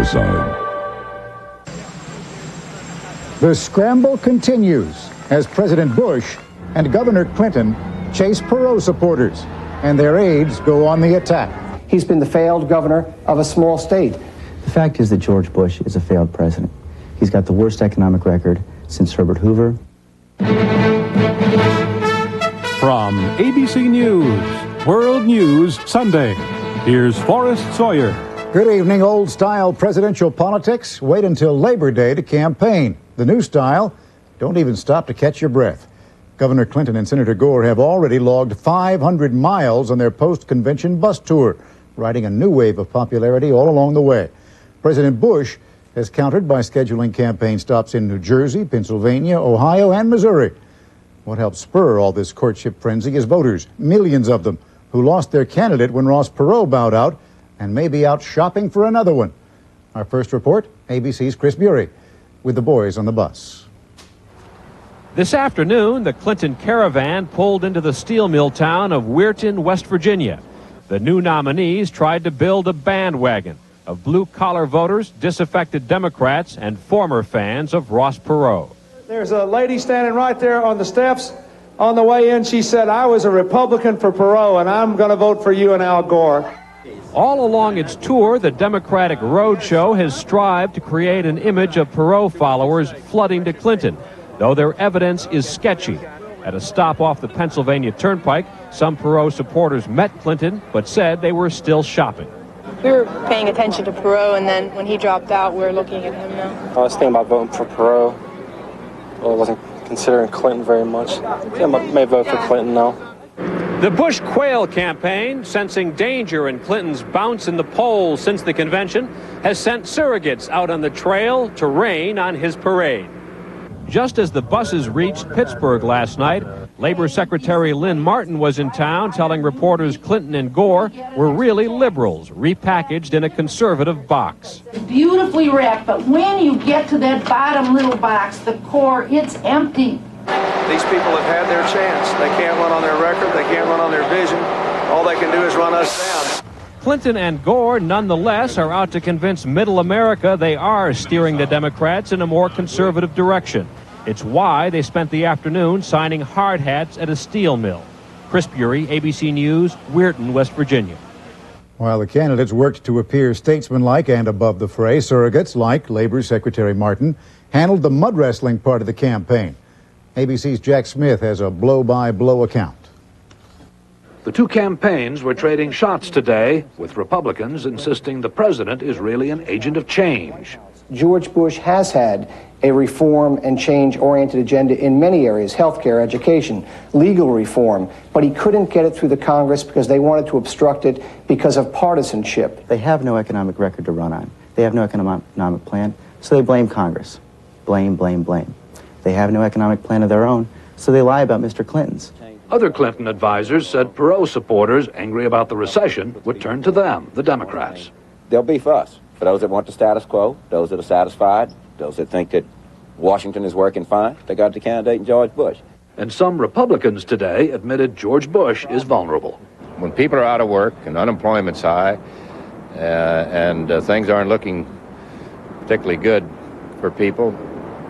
side. The scramble continues as President Bush and Governor Clinton chase Perot supporters, and their aides go on the attack. He's been the failed governor of a small state. The fact is that George Bush is a failed president. He's got the worst economic record since Herbert Hoover. From ABC News, World News Sunday, here's Forrest Sawyer. Good evening. Old-style presidential politics. Wait until Labor Day to campaign. The new style, don't even stop to catch your breath. Governor Clinton and Senator Gore have already logged 500 miles on their post-convention bus tour, riding a new wave of popularity all along the way. President Bush has countered by scheduling campaign stops in New Jersey, Pennsylvania, Ohio, and Missouri. What helped spur all this courtship frenzy is voters, millions of them, who lost their candidate when Ross Perot bowed out and may be out shopping for another one. Our first report, ABC's Chris Bury, with the boys on the bus. This afternoon, the Clinton caravan pulled into the steel mill town of Weirton, West Virginia. The new nominees tried to build a bandwagon of blue-collar voters, disaffected Democrats, and former fans of Ross Perot. There's a lady standing right there on the steps. On the way in, she said, "I was a Republican for Perot, and I'm going to vote for you and Al Gore." All along its tour, the Democratic Roadshow has strived to create an image of Perot followers flooding to Clinton, though their evidence is sketchy. At a stop off the Pennsylvania Turnpike, some Perot supporters met Clinton, but said they were still shopping. We were paying attention to Perot, and then when he dropped out, we were looking at him now. I was thinking about voting for Perot. Well, I wasn't considering Clinton very much. I may vote for Clinton now. The Bush Quail campaign, sensing danger in Clinton's bounce in the polls since the convention, has sent surrogates out on the trail to rain on his parade. Just as the buses reached Pittsburgh last night, Labor Secretary Lynn Martin was in town telling reporters Clinton and Gore were really liberals, repackaged in a conservative box. Beautifully wrapped, but when you get to that bottom little box, the core, it's empty. These people have had their chance. They can't run on their record. They can't run on their vision. All they can do is run us down. Clinton and Gore, nonetheless, are out to convince middle America they are steering the Democrats in a more conservative direction. It's why they spent the afternoon signing hard hats at a steel mill. Chris Bury, ABC News, Weirton, West Virginia. While the candidates worked to appear statesmanlike and above the fray, surrogates like Labor Secretary Martin handled the mud wrestling part of the campaign. ABC's Jack Smith has a blow-by-blow account. The two campaigns were trading shots today, with Republicans insisting the president is really an agent of change. George Bush has had a reform and change-oriented agenda in many areas, healthcare, education, legal reform, but he couldn't get it through the Congress because they wanted to obstruct it because of partisanship. They have no economic record to run on. They have no economic plan, so they blame Congress. Blame, blame, blame. They have no economic plan of their own, so they lie about Mr. Clinton's. Other Clinton advisors said Perot supporters, angry about the recession, would turn to them, the Democrats. They'll beef us. For those that want the status quo, those that are satisfied, those that think that Washington is working fine, they got the candidate in George Bush. And some Republicans today admitted George Bush is vulnerable. When people are out of work and unemployment's high and things aren't looking particularly good for people,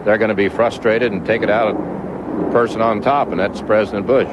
they're going to be frustrated and take it out of the person on top, and that's President Bush.